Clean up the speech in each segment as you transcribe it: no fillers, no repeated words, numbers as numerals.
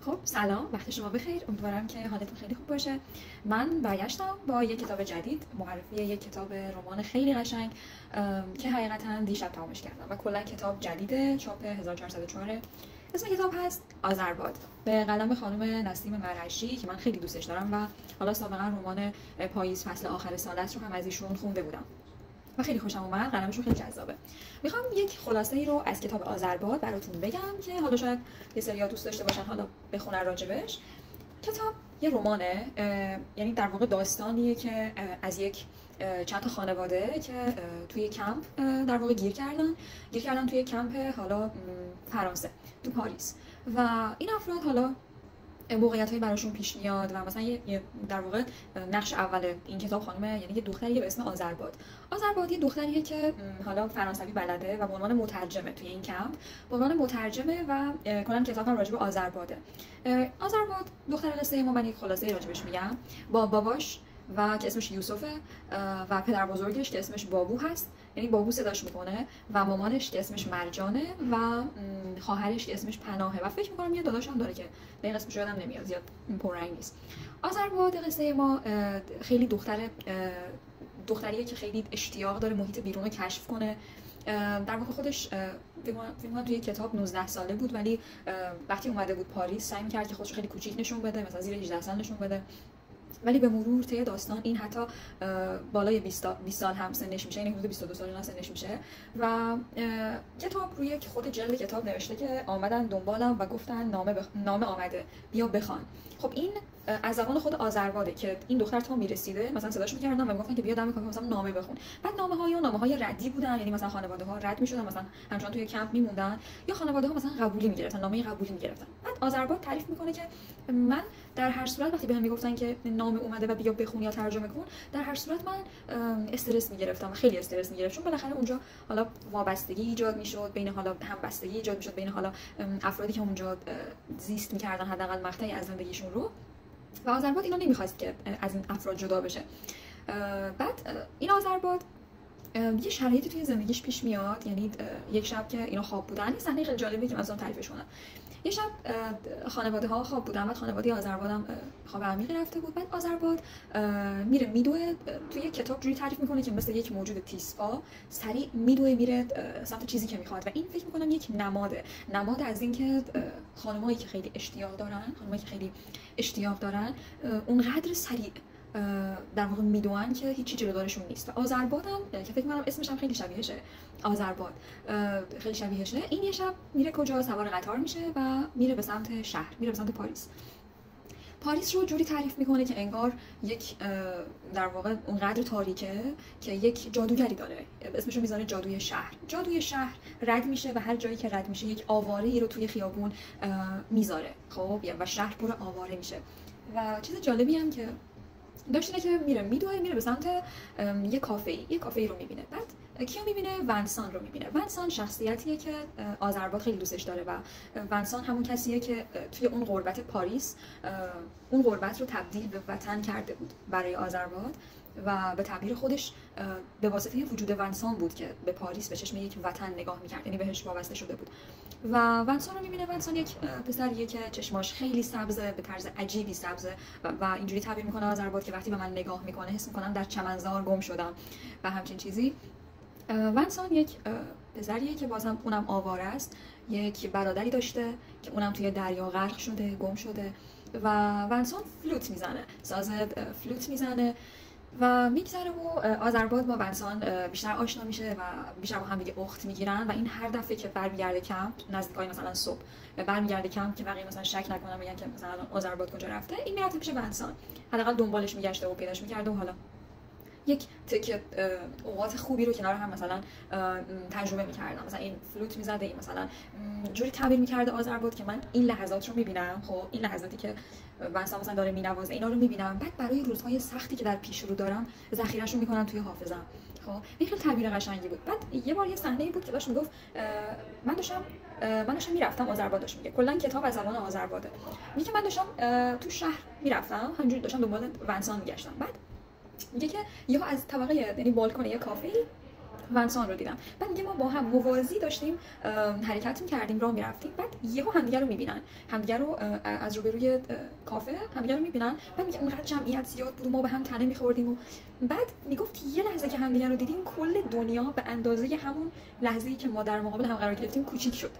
خب سلام، وقت شما بخیر. امیدوارم که حالتون خیلی خوب باشه. من برگشتم با یک کتاب جدید، معرفی یک کتاب رمان خیلی قشنگ که حقیقتا دیشب تمامش کردم و کلا کتاب جدیده، چاپ 1404. اسم کتاب هست آذرباد، به قلم خانم نسیم مرعشی که من خیلی دوستش دارم و حالا سابقا رمان پاییز فصل آخر سالت رو هم از ایشون خونده بودم و خیلی خوشم اومد. قلمشون خیلی جذابه. میخوام یک خلاصه ای رو از کتاب آذرباد براتون بگم که حالا شاید یه سری‌ها دوست داشته باشن حالا بخونن راجبش. کتاب یه رمانه، یعنی در واقع داستانیه که از یک چند تا خانواده که توی کمپ در واقع گیر کردن توی کمپ حالا فرانسه تو پاریس و این افراد حالا موقعیت‌هایی براشون پیش میاد و مثلا یه در واقع نقش اول این کتاب خانم، یعنی یه دختریه به اسم آذرباد یه دختریه که حالا فرانسوی بلده و به عنوان مترجمه توی این کمپ، به عنوان مترجمه و کلا کتاب هم راجع به آذرباده. آذرباد دختر قصه ما، من یک خلاصه راجبش میگم. با باباش و که اسمش یوسفه و پدر بزرگش که اسمش بابو هست، یعنی بابو صداش میکنه، و مامانش که اسمش مرجانه و خواهرش که اسمش پناهه و فکر میکنم یه داداش هم داره که به اسمش یادم نمیاد، زیاد پررنگ نیست. آذرباد قصه ما خیلی دختریه که خیلی اشتیاق داره محیط بیرون رو کشف کنه. در واقع خودش فکر کنم توی کتاب 19 ساله بود، ولی وقتی اومده بود پاریس سعی می‌کرد که خودش خیلی کوچیک نشون بده، مثلا زیر 18 سال نشون بده، ولی به مرور طی داستان این حتی بالای 20 سال هم سنش میشه، یعنی حدود 22 سال سنش میشه و کتاب روی خود جلد کتاب نوشته که آمدن دنبالم و گفتن نامه آمده، بیا بخوان. خب این از زبان خود آذرباده که این دختر تا میرسیده مثلا صداش می‌کردن و میگفتن که بیا دم کافه مثلا نامه بخون. بعد نامه‌های ردی بودن، یعنی مثلا خانواده‌ها رد می‌شدن، مثلا همچنان توی کمپ میموندن، یا خانواده‌ها مثلا قبولی می‌گرفتن، نامه قبولی می‌گرفتن. بعد آذرباد تعریف می‌کنه که من در هر صورت وقتی بهم میگفتن که نامه اومده و بیا بخون یا ترجمه کن، در هر صورت من استرس می‌گرفتم، خیلی استرس می‌گرفتم، چون بالاخره اونجا حالا وابستگی ایجاد می‌شد بین، حالا همبستگی ایجاد می‌شد بین حالا افرادی که اونجا زیست می‌کردن حداقل مقطعی از زندگیشون رو، و آذرباد اینو نمی‌خواست که از این افراد جدا بشه. بعد این آذرباد یه شرایطی توی زندگیش پیش میاد، یعنی یک شب که اینا خواب بودن، این صحنه خیلی جالبیه که مثلا تعریفش کنم. یه شب خانواده‌ها خواب بودن، بعد خانواده آذرباد هم خواب عمیقی رفته بود. بعد آذرباد میره میدوه، توی یک کتاب جوری تعریف میکنه که مثل یک موجود تیزپا سریع میدوه میره سمت چیزی که میخواد، و این فکر میکنم یک نماد از این که خانمایی که خیلی اشتیاق دارن اونقدر سریع در واقع میدونن که هیچی جلودارشون نیست. و آذرباد هم که فکر می‌کنم اسمش هم خیلی شبیهشه، آذرباد خیلی شبیهشه، این یه شب میره کجا، سوار قطار میشه و میره به سمت شهر، میره به سمت پاریس رو جوری تعریف میکنه که انگار یک در واقع اونقدر تاریکه که یک جادوگری داره، اسمش رو میذاره جادوی شهر رد میشه و هر جایی که رد میشه یک آواره‌ای رو توی خیابون میذاره، خب، و شهر پر آواره میشه. و چیز جالبی هم که داشته که میره به سمت یه کافه‌ای رو میبینه. بعد کیو میبینه؟ ونسان رو میبینه. ونسان شخصیتیه که آذرباد خیلی دوستش داره و ونسان همون کسیه که توی اون غربت پاریس اون غربت رو تبدیل به وطن کرده بود برای آذرباد، و به تعبیر خودش به واسطه وجود ونسان بود که به پاریس به چشم یک وطن نگاه میکرد، یعنی بهش وابسته شده بود. و ونسان رو میبینه، ونسان یک پسریه که چشماش خیلی سبزه، به طرز عجیبی سبزه و اینجوری تعبیر میکنه آذرباد که وقتی به من نگاه میکنه حس میکنم در چمنزار گم شدم و همچین چیزی. ونسان یک پسریه که بازم اونم آواره است، یک برادری داشته که اونم توی دریا غرق شده، گم شده، و ونسان ساز فلوت میزنه و میگذره و آذرباد با ونسان بیشتر آشنا میشه و بیشتر با هم دیگه اخت میگیرن. و این هر دفعه که برمیگرده کمپ، نزدیکای مثلا صبح برمیگرده کمپ که بقیه مثلا شک نکنن بگن که مثلا آذرباد کجا رفته، این میرفته پیش ونسان، حداقل دنبالش میگشته و پیداش میکرده و حالا یک تک اوقات خوبی رو کنار هم مثلا تجربه می‌کردم. مثلا این فلوت می‌زده، این مثلا جوری تعبیر می‌کرده آذرباد که من این لحظات رو می‌بینم، خب این لحظاتی که ونسان مثلا داره می‌نوازه اینا رو می‌بینم، بعد برای روزهای سختی که در پیش رو دارم ذخیره‌شو می‌کنم توی حافظه‌ام. خب این خیلی تعبیر قشنگی بود. بعد یه بار یه صحنه‌ای بود که داشت میگفت من داشتم میرفتم، آذرباد داشت میگه، کلا کتاب از زبان آذرباده، میگه من داشتم تو شهر میرفتم، همینجوری داشتم دنبال ونسان میگشتم. بعد میگه که یهو از طبقه، یعنی بالکن یه کافه ونسان رو دیدم. بعد میگه ما با هم موازی داشتیم حرکت می‌کردیم، راه می‌رفتیم، بعد یهو همدیگه رو می‌بینن، همدیگه رو از روبروی کافه همدیگه رو می‌بینن. بعد میگه اونقدر جمعیت زیاد بود و ما به هم تنه می‌خوردیم و بعد میگفت یه لحظه که همدیگه رو دیدیم کل دنیا به اندازه همون لحظه‌ای که ما در مقابل هم قرار گرفتیم کوچیک شد.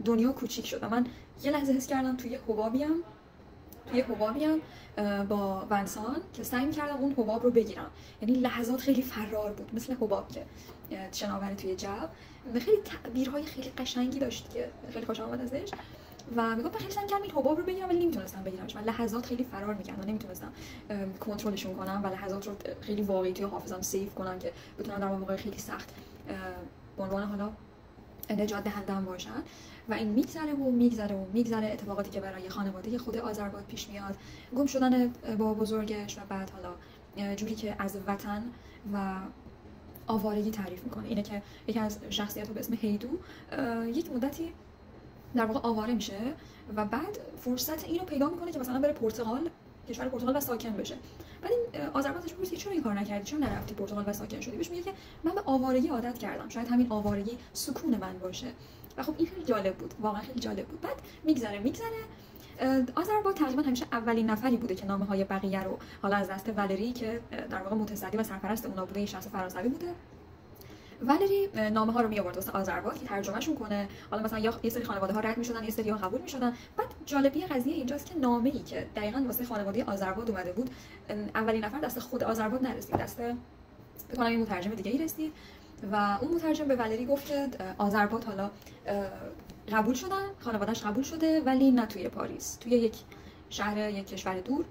دنیا کوچیک شد و من یه لحظه حس کردم توی حبابیم با ونسان که سعی می‌کردم اون حباب رو بگیرم. یعنی لحظات خیلی فرار بود، مثل حباب که شناور توی جو. خیلی تعبیرهای خیلی قشنگی داشت که خیلی خوشم اومد ازش و میگم خیلی سعی کردم این حباب رو بگیرم ولی نمیتونستم بگیرمش. من لحظات خیلی فرار می‌کردم، نمیتونستم کنترلشون کنم و لحظات رو خیلی واقعی توی حافظه‌ام سیو کنم که بتونم در موقع خیلی سخت به عنوان حالا نجات دهنده‌ام باشن. و این میگذره اتفاقاتی که برای خانواده خود آذرباد پیش میاد، گم شدن با بزرگش و بعد حالا جوری که از وطن و آوارگی تعریف میکنه. اینه که یکی از شخصیت‌ها به اسم هیدو یک مدتی در واقع آواره میشه و بعد فرصت اینو پیدا میکنه که مثلا بره پرتغال، کشور پرتغال و ساکن بشه. بعد این آذربایجان میگه چرا این کار نکردی، چرا نرفتی پرتغال و ساکن شدی؟ بهش میگه که من به آوارگی عادت کردم، شاید همین آوارگی سکون من باشه. و خب این خیلی جالب بود، واقعا خیلی جالب بود. بعد میگذره آذربایجان تقریبا همیشه اولین نفری بوده که نامه‌های بقیه رو حالا از دست والری که در واقع متصدی و سرپرست اونا بوده، شخص فرانسوی بوده، والری نامه ها رو می آورد واسه آذربایجان که ترجمهشون کنه. حالا مثلا یه سری خانواده ها رد می‌شدن، یه سری ها قبول می‌شدن. بعد جالبی قضیه اینجاست که نامه‌ای که دقیقاً واسه خانواده آذربایجان اومده بود، اولین نفر دست خود آذربایجان نرسید، دست بکنم این مترجم دیگه‌ای رسید و اون مترجم به والری گفت که آذربایجان حالا قبول شدن، خانواده‌اش قبول شده ولی نه توی پاریس، توی یک شهر، یک کشور دور،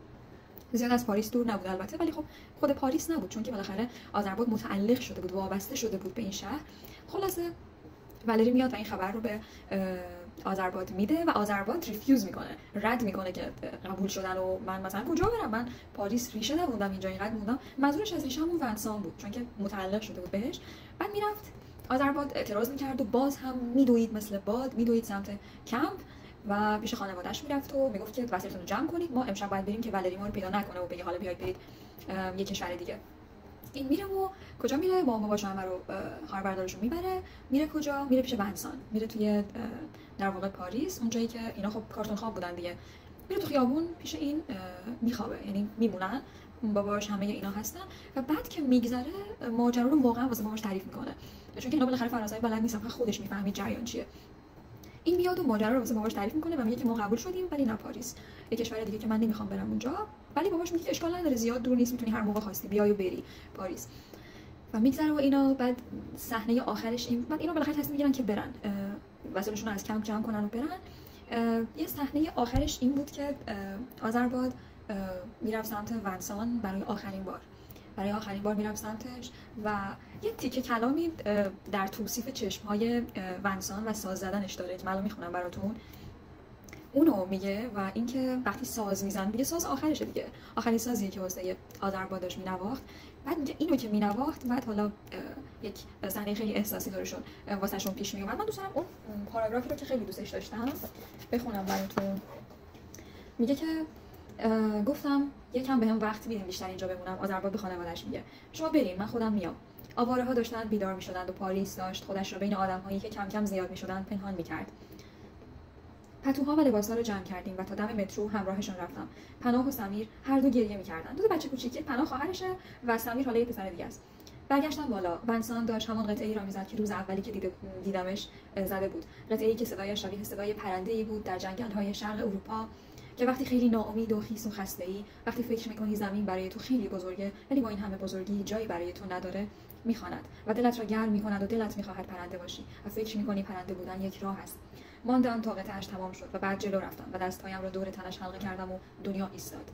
زیاد از پاریس دور نبود البته، ولی خب خود پاریس نبود چون که بالاخره آذربایجان متعلق شده بود، وابسته شده بود به این شهر. خلاصه والری میاد و این خبر رو به آذربایجان میده و آذربایجان ریفیوز میکنه، رد میکنه که قبول شدن و من مثلا کجا برم، من پاریس ریشه نموندم، اینجا اینقدر موندم. منظورش از ریشه همون ونسان بود چون که متعلق شده بود بهش. بعد میرفت آذربایجان اعتراض میکرد و باز هم میدوید مثل باد، میدوید سمت کمپ و پیش خانواده‌اش میرفت و میگفت که وسایلتون رو جمع کنید، ما امشب باید بریم که والری ما رو پیدا نکنه و بگه حالا بیاید برید یه کشور دیگه. این میره و کجا میره؟ با باباش همه رو خبردارش رو میبره. میره کجا؟ میره پیش ونسان، میره توی در واقع پاریس، اونجایی که اینا خب کارتون خواب بودن دیگه. میره تو خیابون پیش این میخوابه، یعنی میمونن، باباش همه اینا هستن. و بعد که میگذره ماجرا رو واقعا واسه باباش تعریف میکنه چون که اینا بالاخره فرانسوی بلد نیستن، فقط خودش میفهمید جریان چیه. این میاد و ماجرا رو واسه باباش تعریف میکنه و میگه که ما قبول شدیم ولی نه پاریس، یه کشور دیگه که من نمیخوام برم اونجا. ولی باباش میگه اشکال نداره، زیاد دور نیست، میتونی هر موقع خواستی بیای و بری پاریس. و میگذره و اینا. بعد صحنه آخرش این، بعد اینا بالاخره تصمیم میگیرن که برن، وسایلشون رو از کمپ جمع کنن و برن. یه صحنه آخرش این بود که آذربایجان میرفت سمت ونسان برای آخرین بار میرفت سمتش و یه تیکه کلامی در توصیف چشم‌های ونسان و ساز زدنش داره که من میخونم براتون. اونو میگه و اینکه وقتی ساز میزنه، میگه ساز آخرشه دیگه، آخرین سازیه که واسه آذربایجان داشت مینواخت. بعد میگه اینو که مینواخت، بعد حالا یک صحنه خیلی احساسی دارشون واسهشون پیش میومد. من دوست دارم اون پاراگرافی رو که خیلی دوستش داشتم بخونم براتون. میگه که گفتم یکم بهم وقت میدین بیشتر اینجا بمونم. آذربایجان به خانواده‌اش میگه شما برین، من خودم میام. آواره‌ها داشتن بیدار میشدند و پاریس داشت خودش رو بین آدم‌هایی که کم کم زیاد میشدن پنهان میکرد. پتوها و لباسا رو جمع کردیم و تا دم مترو همراهشون رفتم. پناه و سمیر هر دو گریه میکردن. دو بچه کوچیکی، پناه خواهرشه و سمیر حالا یه پسر دیگه است. برگشتم بالا. ونسان داشت همون قطعه‌ای را میزد که روز اولی که دیدمش زده بود. قطعه‌ای که صدایش شبیه صدای پرنده‌ای بود در جنگل‌های شرق اروپا، که وقتی خیلی ناامید و خیس و خسته‌ای، وقتی فکر می‌کنی زمین برای تو خیلی بزرگه ولی با این همه بزرگی جایی برای تو نداره، می‌خواند و دلت را گرم می‌کند و دلت می‌خواهد پرنده باشی و فکر می‌کنی پرنده بودن یک راه است. ماندم تا قطعه‌اش تمام شد و بعد جلو رفتم و دست‌هایم را دور تنش حلقه کردم و دنیا ایستاد.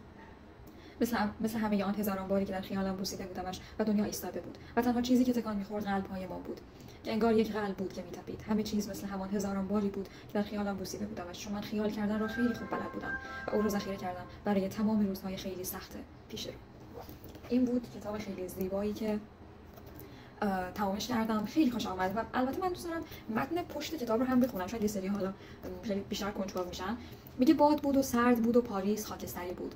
مثل همه آن هزاران باری که در خیالم بوسیده بودمش و دنیا ایستاده بود و تنها چیزی که تکان می‌خورد قلب‌های ما بود، که انگار یک قلب بود که می‌تپید. همه چیز مثل همان هزاران باری بود که در خیالم بوسیده بودمش، چون من خیال کردن را خیلی خوب بلد بودم و او را ذخیره کردم برای تمام روزهای خیلی سخت پیش رو. این بود کتاب خیلی زیبایی که تمامش کردم، خیلی خوشم اومد. و البته من دوست دارم متن پشت کتاب رو هم بخونم، شاید یه سری حالا خیلی بیشتر کنجکاو میشن. میگه باد بود و سرد بود و پاریس خاکستری بود.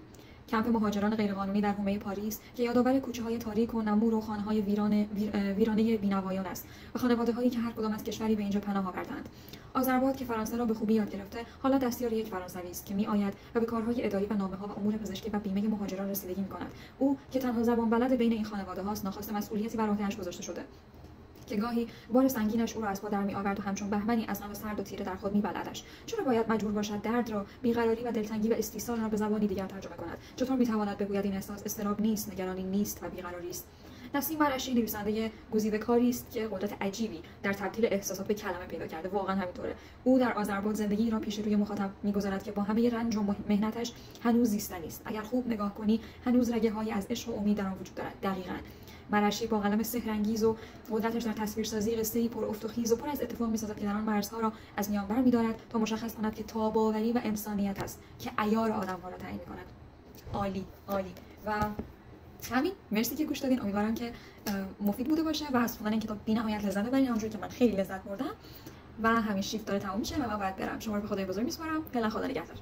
کمپ مهاجران غیرقانونی در حومه پاریس که یادآور کوچه‌های تاریک و نمور و خانه‌های ویرانه بی‌نوایان است و خانواده‌هایی که هر کدام از کشوری به اینجا پناه آوردند. آذرباد که فرانسه را به خوبی یاد گرفته، حالا دستیار یک فرانسوی است که می‌آید و به کارهای اداری و نامه‌ها و امور پزشکی و بیمه مهاجران رسیدگی می‌کند. او که تنها زبان بلد بین این خانواده‌هاست، ناخواسته مسئولیتی بر عهده‌اش گذاشته شده که گاهی بار سنگینش او را از پا در می‌آورد و همچون بهمنی از غم سرد و تیره در خود می‌بلعدش. چرا باید مجبور باشد درد را، بیقراری و دلتنگی و استیصال را به زبانی دیگر ترجمه کند؟ چطور می‌تواند بگوید این احساس اضطراب نیست، نگرانی نیست و بیقراری است؟ نسیم مرشی نویسنده گزیده‌کاری است که قدرت عجیبی در تبدیل احساسات به کلمه پیدا کرده. واقعا همینطوره. او در آذربایجان زندگی را پیش روی مخاطب می‌گذارد که با همه رنج و مهنتش هنوز زیستنی است. اگر خوب نگاه کنی، هنوز رگه‌هایی از عشق و امید در آن وجود دارد. دقیقاً. مرشی با قلم سحرانگیز و قدرتش در تصویرسازی قصه‌ای پر افت و خیز و پر از اتفاق می‌سازد که در آن مرزها را از میان برمی‌دارد تا مشخص کند که تاب‌آوری و انسانیت است که عیار آدم‌ها را تعیین می‌کند. عالی، عالی. و همین، مرسی که گوش دادین. امیدوارم که مفید بوده باشه و از خوندن این کتاب بی‌نهایت لذت ببرین، همونجوری که من خیلی لذت بردم. و همین شیفت داره تموم میشه و من باید برم. شما رو به خدای بزرگ می‌سپارم. فعلا خدا نگهدار.